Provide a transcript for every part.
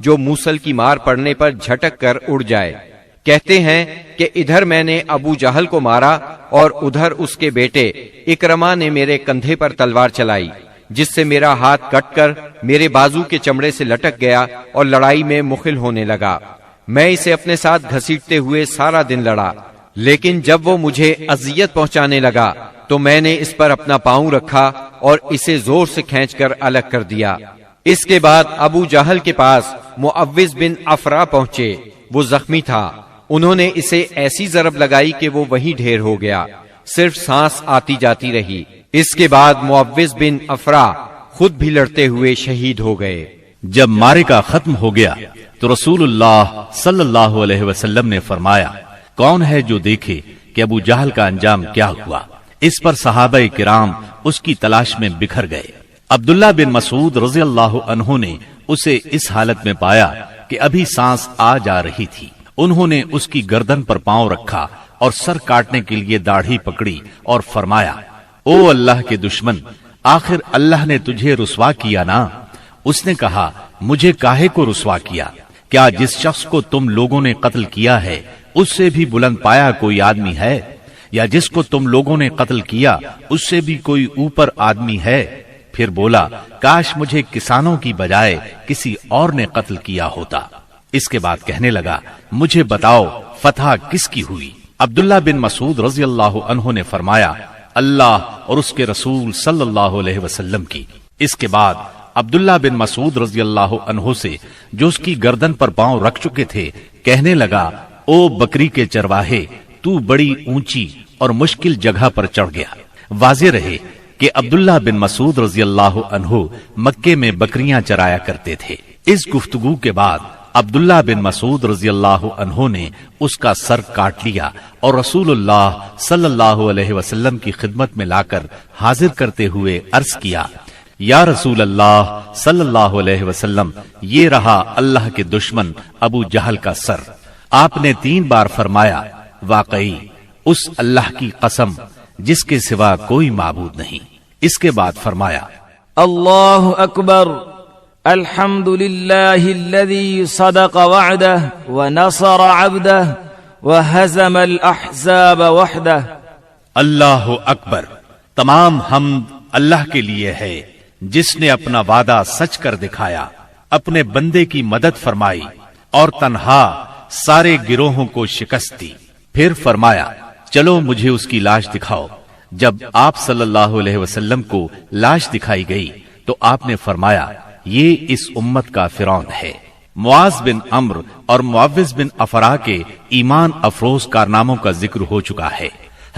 جو موصل کی مار پڑنے پر جھٹک کر اڑ جائے۔ کہتے ہیں کہ ادھر میں نے ابو جہل کو مارا اور ادھر اس کے بیٹے اکرما نے میرے کندھے پر تلوار چلائی، جس سے میرا ہاتھ کٹ کر میرے بازو کے چمڑے سے لٹک گیا اور لڑائی میں مخل ہونے لگا۔ میں اسے اپنے ساتھ گھسیٹتے ہوئے سارا دن لڑا، لیکن جب وہ مجھے اذیت پہنچانے لگا تو میں نے اس پر اپنا پاؤں رکھا اور اسے زور سے کھینچ کر الگ کر دیا۔ اس کے بعد ابو جہل کے پاس معوذ بن افرا پہنچے، وہ زخمی تھا۔ انہوں نے اسے ایسی ضرب لگائی کہ وہ وہیں ڈھیر ہو گیا، صرف سانس آتی جاتی رہی۔ اس کے بعد معوذ بن افرا خود بھی لڑتے ہوئے شہید ہو گئے۔ جب معرکہ ختم ہو گیا تو رسول اللہ صلی اللہ علیہ وسلم نے فرمایا، کون ہے جو دیکھے کہ ابو جہل کا انجام کیا ہوا؟ اس پر صحابہ کرام اس کی تلاش میں بکھر گئے۔ عبداللہ بن مسعود رضی اللہ عنہ نے اسے اس حالت میں پایا کہ ابھی سانس آ جا رہی تھی۔ انہوں نے اس کی گردن پر پاؤں رکھا اور سر کاٹنے کے لیے داڑھی پکڑی اور فرمایا، او اللہ کے دشمن، آخر اللہ نے تجھے رسوا کیا نا؟ اس نے کہا، مجھے کاہے کو رسوا کیا؟ کیا جس شخص کو تم لوگوں نے قتل کیا ہے اس سے بھی بلند پایا کوئی آدمی ہے؟ یا جس کو تم لوگوں نے قتل کیا اس سے بھی کوئی اوپر آدمی ہے؟ پھر بولا، کاش مجھے کسانوں کی بجائے کسی اور نے قتل کیا ہوتا۔ اس کے بعد کہنے لگا، مجھے بتاؤ فتح کس کی ہوئی؟ عبداللہ بن مسعود رضی اللہ عنہ نے فرمایا، اللہ اور اس کے رسول صلی اللہ علیہ وسلم کی۔ اس کے بعد عبداللہ بن مسعود رضی اللہ عنہ سے جو اس کی گردن پر پاؤں رکھ چکے تھے کہنے لگا، او بکری کے چرواہے، تو بڑی اونچی اور مشکل جگہ پر چڑھ گیا۔ واضح رہے کہ عبداللہ بن مسعود رضی اللہ عنہ مکے میں بکریاں چرایا کرتے تھے۔ اس گفتگو کے بعد عبداللہ بن مسعود رضی اللہ عنہ نے اس کا سر کاٹ لیا اور رسول اللہ صلی اللہ علیہ وسلم کی خدمت میں لا کر حاضر کرتے ہوئے عرض کیا، یا رسول اللہ صلی اللہ علیہ وسلم، یہ رہا اللہ کے دشمن ابو جہل کا سر۔ آپ نے 3 بار فرمایا، واقعی اس اللہ کی قسم جس کے سوا کوئی معبود نہیں۔ اس کے بعد فرمایا، اللہ اکبر، الحمد للہ الذی صدق وعدہ ونصر عبدہ وہزم الاحزاب وحدہ۔ اللہ اکبر، تمام حمد اللہ کے لیے ہے جس نے اپنا وعدہ سچ کر دکھایا، اپنے بندے کی مدد فرمائی اور تنہا سارے گروہوں کو شکست دی۔ پھر فرمایا، چلو مجھے اس کی لاش دکھاؤ۔ جب آپ صلی اللہ علیہ وسلم کو لاش دکھائی گئی تو آپ نے فرمایا، یہ اس امت کا فرعون ہے۔ معاذ بن عمرو اور معوذ بن افرا کے ایمان افروز کارناموں کا ذکر ہو چکا ہے۔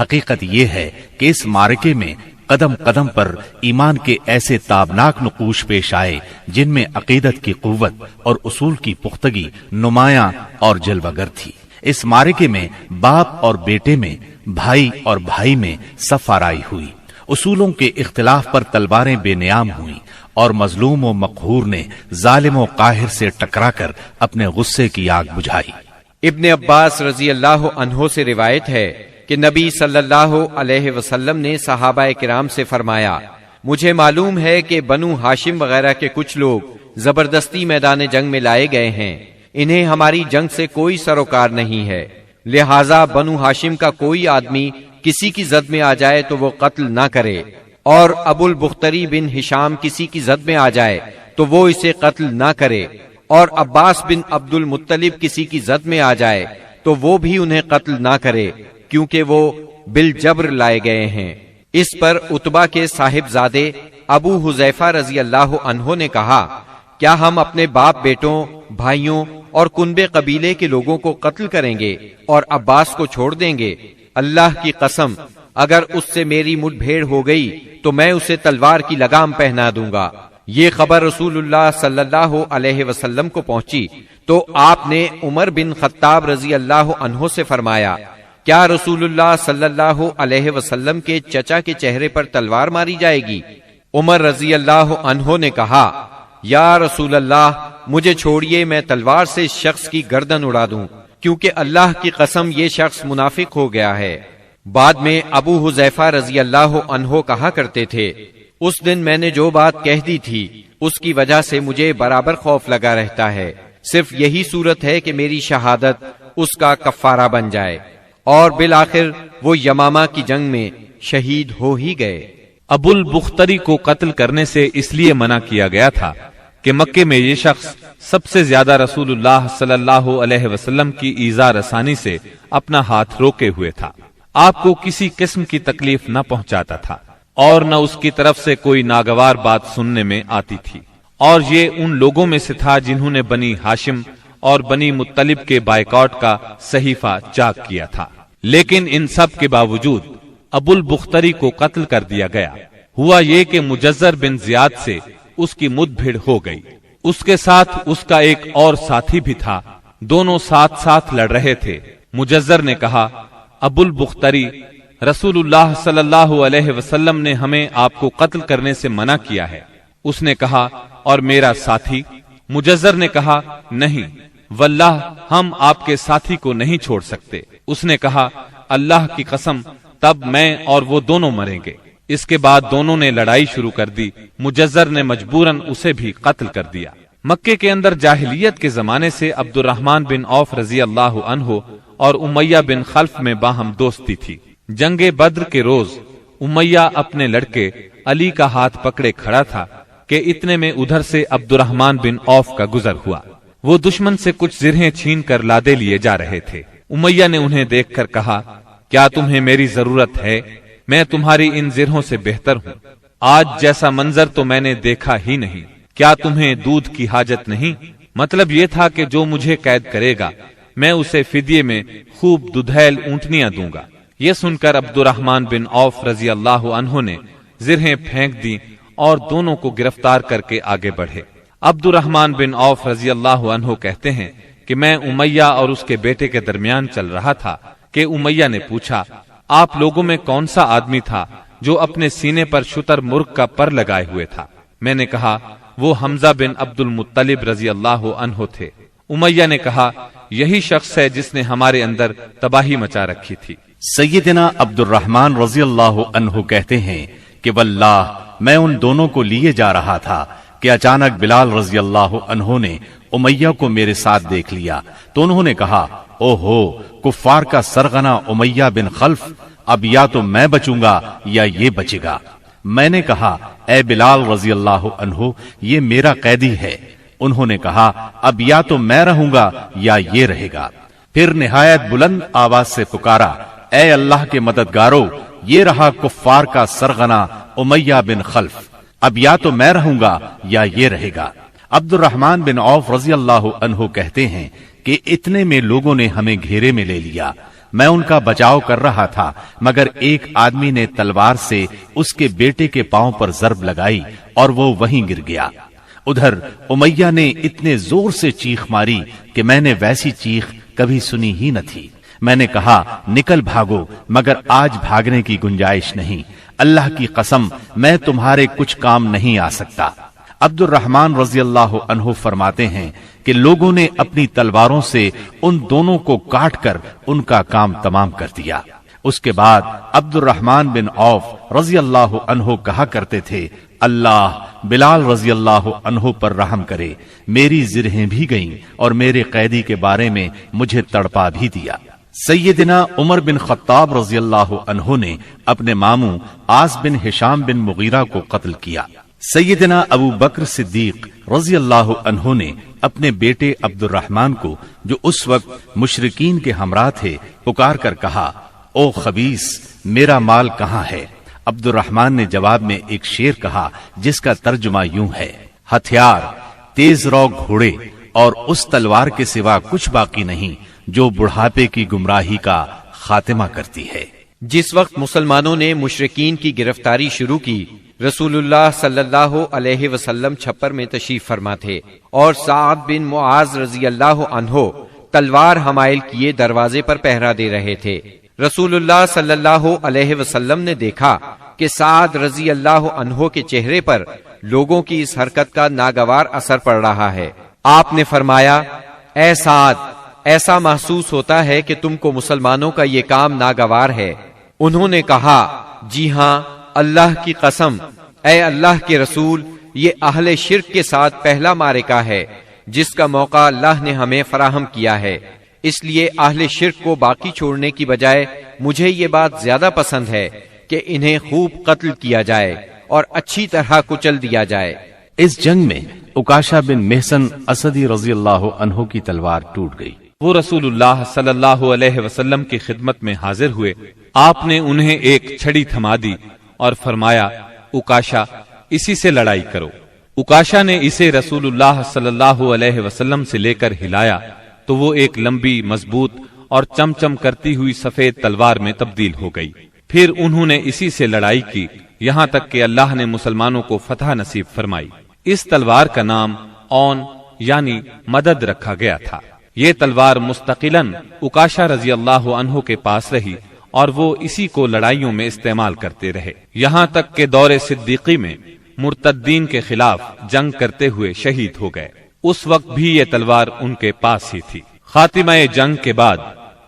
حقیقت یہ ہے کہ اس معرکے میں قدم قدم پر ایمان کے ایسے تابناک نقوش پیش آئے جن میں عقیدت کی قوت اور اصول کی پختگی نمایاں اور جلوگر تھی۔ اس معرکے میں باپ اور بیٹے میں، بھائی اور بھائی میں صف آرائی ہوئی، اصولوں کے اختلاف پر تلواریں بے نیام ہوئیں اور مظلوم و مقہور نے ظالم و قاہر سے ٹکرا کر اپنے غصے کی آگ بجھائی۔ ابن عباس رضی اللہ عنہ سے روایت ہے کہ نبی صلی اللہ علیہ وسلم نے صحابہ کرام سے فرمایا، مجھے معلوم ہے کہ بنو ہاشم وغیرہ کے کچھ لوگ زبردستی میدان جنگ میں لائے گئے ہیں، انہیں ہماری جنگ سے کوئی سروکار نہیں ہے، لہٰذا بنو ہاشم کا کوئی آدمی کسی کی زد میں آ جائے تو وہ قتل نہ کرے، اور ابو البختری بن ہشام کسی کی زد میں آ جائے تو وہ اسے قتل نہ کرے، اور عباس بن عبد المطلب کسی کی زد میں آ جائے تو وہ بھی انہیں قتل نہ کرے، کیونکہ وہ بالجبر لائے گئے ہیں۔ اس پر عتبہ کے صاحبزادے ابو حذیفہ رضی اللہ عنہ نے کہا، کیا ہم اپنے باپ بیٹوں، بھائیوں اور کنبے قبیلے کے لوگوں کو قتل کریں گے اور عباس کو چھوڑ دیں گے؟ اللہ کی قسم، اگر اس سے میری مٹ بھیڑ ہو گئی تو میں اسے تلوار کی لگام پہنا دوں گا۔ یہ خبر رسول اللہ صلی اللہ علیہ وسلم کو پہنچی تو آپ نے عمر بن خطاب رضی اللہ عنہ سے فرمایا، کیا رسول اللہ صلی اللہ علیہ وسلم کے چچا کے چہرے پر تلوار ماری جائے گی؟ عمر رضی اللہ عنہ نے کہا، یا رسول اللہ، مجھے چھوڑیے، میں تلوار سے اس شخص کی گردن اڑا دوں، کیونکہ اللہ کی قسم یہ شخص منافق ہو گیا ہے۔ بعد میں ابو حذیفہ رضی اللہ عنہ کہا کرتے تھے، اس دن میں نے جو بات کہہ دی تھی اس کی وجہ سے مجھے برابر خوف لگا رہتا ہے صرف یہی صورت ہے کہ میری شہادت اس کا کفارہ بن جائے، اور بالآخر وہ یمامہ کی جنگ میں شہید ہو ہی گئے۔ ابو البختری کو قتل کرنے سے اس لیے منع کیا گیا تھا کہ مکے میں یہ شخص سب سے زیادہ رسول اللہ صلی اللہ علیہ وسلم کی ایذا رسانی سے اپنا ہاتھ روکے ہوئے تھا، آپ کو کسی قسم کی تکلیف نہ پہنچاتا تھا اور نہ اس کی طرف سے کوئی ناگوار بات سننے میں آتی تھی، اور یہ ان لوگوں میں سے تھا جنہوں نے بنی ہاشم اور بنی مطلب کے بائیکاٹ کا صحیفہ چاک کیا تھا۔ لیکن ان سب کے باوجود ابو البختری کو قتل کر دیا گیا۔ ہوا یہ کہ مجزر بن زیاد سے اس کی مد بھیڑ ہو گئی، اس کے ساتھ اس کا ایک اور ساتھی بھی تھا، دونوں ساتھ ساتھ لڑ رہے تھے۔ مجزر نے کہا، ابو البختری، رسول اللہ صلی اللہ علیہ وسلم نے ہمیں آپ کو قتل کرنے سے منع کیا ہے۔ اس نے کہا، اور میرا ساتھی؟ مجزر نے کہا، نہیں واللہ ہم آپ کے ساتھی کو نہیں چھوڑ سکتے۔ اس نے کہا، اللہ کی قسم، تب میں اور وہ دونوں مریں گے۔ اس کے بعد دونوں نے لڑائی شروع کر دی، مجزر نے مجبوراً اسے بھی قتل کر دیا۔ مکے کے اندر جاہلیت کے زمانے سے عبد الرحمن بن عوف رضی اللہ عنہ اور امیہ بن خلف میں باہم دوستی تھی۔ جنگ بدر کے روز امیہ اپنے لڑکے علی کا ہاتھ پکڑے کھڑا تھا کہ اتنے میں ادھر سے عبد الرحمن بن عوف کا گزر ہوا۔ وہ دشمن سے کچھ زرہیں چھین کر لادے لیے جا رہے تھے۔ امیہ نے انہیں دیکھ کر کہا، کیا تمہیں میری ضرورت ہے؟ میں تمہاری ان زرہوں سے بہتر ہوں۔ آج جیسا منظر تو میں نے دیکھا ہی نہیں۔ کیا تمہیں دودھ کی حاجت نہیں؟ مطلب یہ تھا کہ جو مجھے قید کرے گا میں اسے فدیے میں خوب ددھیل اونٹنیاں دوں گا۔ یہ سن کر عبد الرحمن بن عوف رضی اللہ عنہ نے زرہیں پھینک دی اور دونوں کو گرفتار کر کے آگے بڑھے۔ عبد الرحمن بن عوف رضی اللہ عنہ کہتے ہیں کہ میں امیہ اور اس کے بیٹے کے درمیان چل رہا تھا کہ امیہ نے پوچھا، آپ لوگوں میں کون سا آدمی تھا جو اپنے سینے پر شتر مرغ کا پر لگائے ہوئے تھا؟ میں نے کہا، وہ حمزہ بن عبد المطلب رضی اللہ عنہ تھے۔ امیہ نے کہا، یہی شخص ہے جس نے ہمارے اندر تباہی مچا رکھی تھی۔ سیدنا عبد الرحمن رضی اللہ عنہ کہتے ہیں کہ واللہ میں ان دونوں کو لیے جا رہا تھا کہ اچانک بلال رضی اللہ عنہ نے امیہ کو میرے ساتھ دیکھ لیا تو انہوں نے کہا، او ہو کفار کا سرغنہ امیہ بن خلف، اب یا تو میں بچوں گا یا یہ بچے گا۔ میں نے کہا، اے بلال رضی اللہ عنہ، یہ میرا قیدی ہے۔ انہوں نے کہا، اب یا تو میں رہوں گا یا یہ رہے گا۔ پھر نہایت بلند آواز سے پکارا، اے اللہ کے مددگارو، یہ رہا کفار کا سرغنہ امیہ بن خلف، اب یا تو میں رہوں گا یا یہ رہے گا۔ عبد الرحمن بن عوف رضی اللہ عنہ کہتے ہیں کہ اتنے میں لوگوں نے ہمیں گھیرے میں لے لیا۔ میں ان کا بچاؤ کر رہا تھا مگر ایک آدمی نے تلوار سے اس کے بیٹے کے پاؤں پر ضرب لگائی اور وہ وہیں گر گیا۔ ادھر امیہ نے اتنے زور سے چیخ ماری کہ میں نے ویسی چیخ کبھی سنی ہی نہ تھی۔ میں نے کہا، نکل بھاگو، مگر آج بھاگنے کی گنجائش نہیں۔ اللہ کی قسم میں تمہارے کچھ کام نہیں آ سکتا۔ عبد الرحمن رضی اللہ عنہ فرماتے ہیں کہ لوگوں نے اپنی تلواروں سے ان دونوں کو کاٹ کر ان کا کام تمام کر دیا۔ اس کے بعد عبد الرحمن بن عوف رضی اللہ عنہ کہا کرتے تھے، اللہ بلال رضی اللہ عنہ پر رحم کرے، میری زرہیں بھی گئیں اور میرے قیدی کے بارے میں مجھے تڑپا بھی دیا۔ سیدنا عمر بن خطاب رضی اللہ عنہ نے اپنے ماموں عاص بن ہشام بن مغیرہ کو قتل کیا۔ سیدنا ابو بکر صدیق رضی اللہ عنہ نے اپنے بیٹے عبد الرحمن کو، جو اس وقت مشرکین کے ہمراہ تھے، پکار کر کہا، او خبیث، میرا مال کہاں ہے؟ عبد الرحمن نے جواب میں ایک شعر کہا جس کا ترجمہ یوں ہے، ہتھیار، تیز رو گھوڑے اور اس تلوار کے سوا کچھ باقی نہیں جو بڑھاپے کی گمراہی کا خاتمہ کرتی ہے۔ جس وقت مسلمانوں نے مشرکین کی گرفتاری شروع کی، رسول اللہ صلی اللہ علیہ وسلم چھپر میں تشریف فرما تھے اور سعد بن معاذ رضی اللہ عنہ تلوار حمائل کیے دروازے پر پہرا دے رہے تھے۔ رسول اللہ صلی اللہ علیہ وسلم نے دیکھا کہ سعد رضی اللہ عنہ کے چہرے پر لوگوں کی اس حرکت کا ناگوار اثر پڑ رہا ہے۔ آپ نے فرمایا، اے سعد، ایسا محسوس ہوتا ہے کہ تم کو مسلمانوں کا یہ کام ناگوار ہے۔ انہوں نے کہا، جی ہاں، اللہ کی قسم، اے اللہ کے رسول، یہ اہل شرک کے ساتھ پہلا معرکہ ہے جس کا موقع اللہ نے ہمیں فراہم کیا ہے، اس لیے اہل شرک کو باقی چھوڑنے کی بجائے مجھے یہ بات زیادہ پسند ہے کہ انہیں خوب قتل کیا جائے اور اچھی طرح کچل دیا جائے۔ اس جنگ میں اکاشا بن محسن اسدی رضی اللہ عنہ کی تلوار ٹوٹ گئی۔ وہ رسول اللہ صلی اللہ علیہ وسلم کی خدمت میں حاضر ہوئے۔ آپ نے انہیں ایک چھڑی تھما دی اور فرمایا، اکاشا، اسی سے لڑائی کرو۔ اکاشا نے اسے رسول اللہ صلی اللہ علیہ وسلم سے لے کر ہلایا تو وہ ایک لمبی، مضبوط اور چمچم کرتی ہوئی سفید تلوار میں تبدیل ہو گئی۔ پھر انہوں نے اسی سے لڑائی کی یہاں تک کہ اللہ نے مسلمانوں کو فتح نصیب فرمائی۔ اس تلوار کا نام اون یعنی مدد رکھا گیا تھا۔ یہ تلوار مستقلاً اکاشا رضی اللہ عنہ کے پاس رہی اور وہ اسی کو لڑائیوں میں استعمال کرتے رہے، یہاں تک کہ دور صدیقی میں مرتدین کے خلاف جنگ کرتے ہوئے شہید ہو گئے۔ اس وقت بھی یہ تلوار ان کے پاس ہی تھی۔ خاتمہ جنگ کے بعد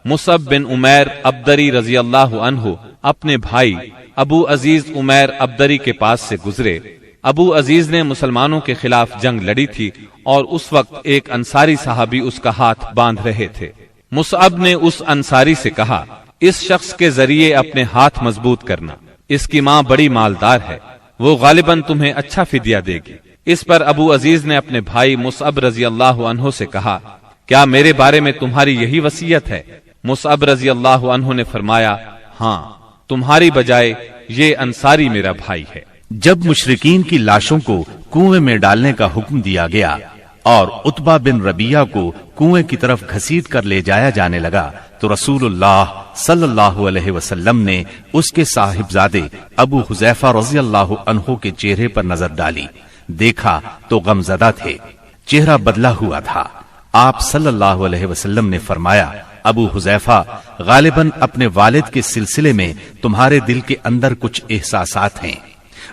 مصعب بن عمیر ابدری رضی اللہ عنہ اپنے بھائی ابو عزیز عمیر ابدری کے پاس سے گزرے۔ ابو عزیز نے مسلمانوں کے خلاف جنگ لڑی تھی اور اس وقت ایک انصاری صحابی اس کا ہاتھ باندھ رہے تھے۔ مصعب نے اس انصاری سے کہا، اس شخص کے ذریعے اپنے ہاتھ مضبوط کرنا، اس کی ماں بڑی مالدار ہے، وہ غالباً تمہیں اچھا فدیہ دے گی۔ اس پر ابو عزیز نے اپنے بھائی مصعب رضی اللہ عنہ سے کہا، کیا میرے بارے میں تمہاری یہی وصیت ہے؟ مصعب رضی اللہ عنہ نے فرمایا، ہاں، تمہاری بجائے یہ انصاری میرا بھائی ہے۔ جب مشرکین کی لاشوں کو کنویں میں ڈالنے کا حکم دیا گیا اور عتبہ بن ربیعہ کو کنویں کی طرف گھسیٹ کر لے جایا جانے لگا تو رسول اللہ صلی اللہ علیہ وسلم نے اس کے صاحبزادے ابو حذیفہ رضی اللہ عنہ کے چہرے پر نظر ڈالی، دیکھا تو غمزدہ تھے، چہرہ بدلا ہوا تھا۔ آپ صلی اللہ علیہ وسلم نے فرمایا، ابو حذیفہ، غالباً اپنے والد کے سلسلے میں تمہارے دل کے اندر کچھ احساسات ہیں۔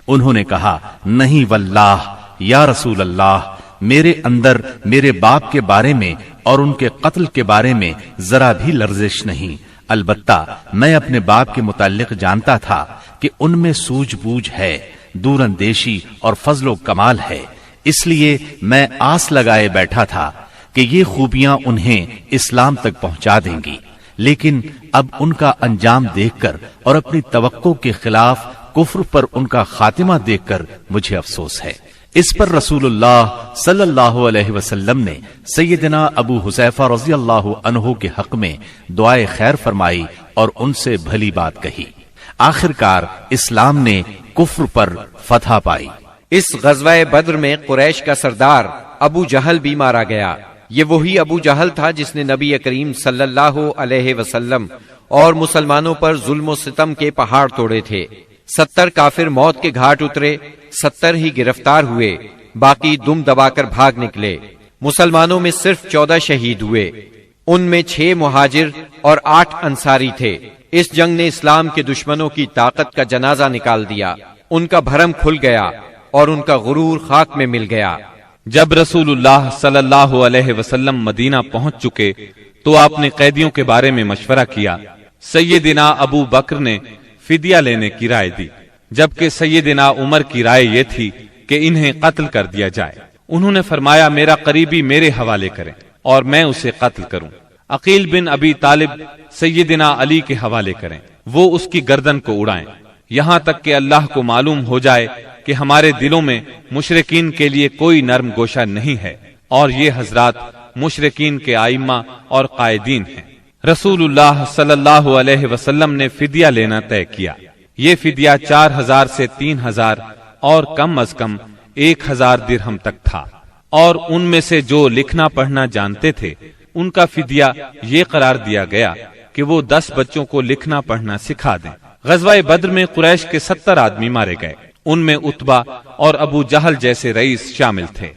انہوں نے کہا، نہیں واللہ یا رسول اللہ، میرے اندر میرے باپ کے بارے میں اور ان کے قتل کے بارے میں ذرا بھی لرزش نہیں، البتہ میں اپنے باپ کے متعلق جانتا تھا کہ ان میں سوجھ بوجھ ہے، دور اندیشی اور فضل و کمال ہے، اس لیے میں آس لگائے بیٹھا تھا کہ یہ خوبیاں انہیں اسلام تک پہنچا دیں گی، لیکن اب ان کا انجام دیکھ کر اور اپنی توقع کے خلاف کفر پر ان کا خاتمہ دیکھ کر مجھے افسوس ہے۔ اس پر رسول اللہ صلی اللہ علیہ وسلم نے سیدنا ابو حذیفہ رضی اللہ عنہ کے حق میں دعائے خیر فرمائی اور ان سے بھلی بات کہی۔ آخرکار اسلام نے کفر پر فتح پائی۔ اس غزوہ بدر میں قریش کا سردار ابو جہل بھی مارا گیا۔ یہ وہی ابو جہل تھا جس نے نبی کریم صلی اللہ علیہ وسلم اور مسلمانوں پر ظلم و ستم کے پہاڑ توڑے تھے۔ 70 کافر موت کے گھاٹ اترے، 70 ہی گرفتار ہوئے، باقی دم دبا کر بھاگ نکلے۔ مسلمانوں میں صرف 14 شہید ہوئے، ان میں 6 مہاجر اور 8 انصاری تھے۔ اس جنگ نے اسلام کے دشمنوں کی طاقت کا جنازہ نکال دیا، ان کا بھرم کھل گیا اور ان کا غرور خاک میں مل گیا۔ جب رسول اللہ صلی اللہ علیہ وسلم مدینہ پہنچ چکے تو آپ نے قیدیوں کے بارے میں مشورہ کیا۔ سیدنا ابو بکر نے فدیہ لینے کی رائے دی، جبکہ سیدنا عمر کی رائے یہ تھی کہ انہیں قتل کر دیا جائے۔ انہوں نے فرمایا، میرا قریبی میرے حوالے کریں اور میں اسے قتل کروں۔ عقیل بن ابی طالب سیدنا علی کے حوالے کریں، وہ اس کی گردن کو اڑائیں، یہاں تک کہ اللہ کو معلوم ہو جائے کہ ہمارے دلوں میں مشرکین کے لیے کوئی نرم گوشہ نہیں ہے، اور یہ حضرات مشرکین کے ائمہ اور قائدین ہیں۔ رسول اللہ صلی اللہ علیہ وسلم نے فدیہ لینا طے کیا۔ یہ فدیہ 4000 سے 3000 اور کم از کم 1000 درہم تک تھا، اور ان میں سے جو لکھنا پڑھنا جانتے تھے ان کا فدیہ یہ قرار دیا گیا کہ وہ 10 بچوں کو لکھنا پڑھنا سکھا دیں۔ غزوہ بدر میں قریش کے 70 آدمی مارے گئے، ان میں عتبہ اور ابو جہل جیسے رئیس شامل تھے۔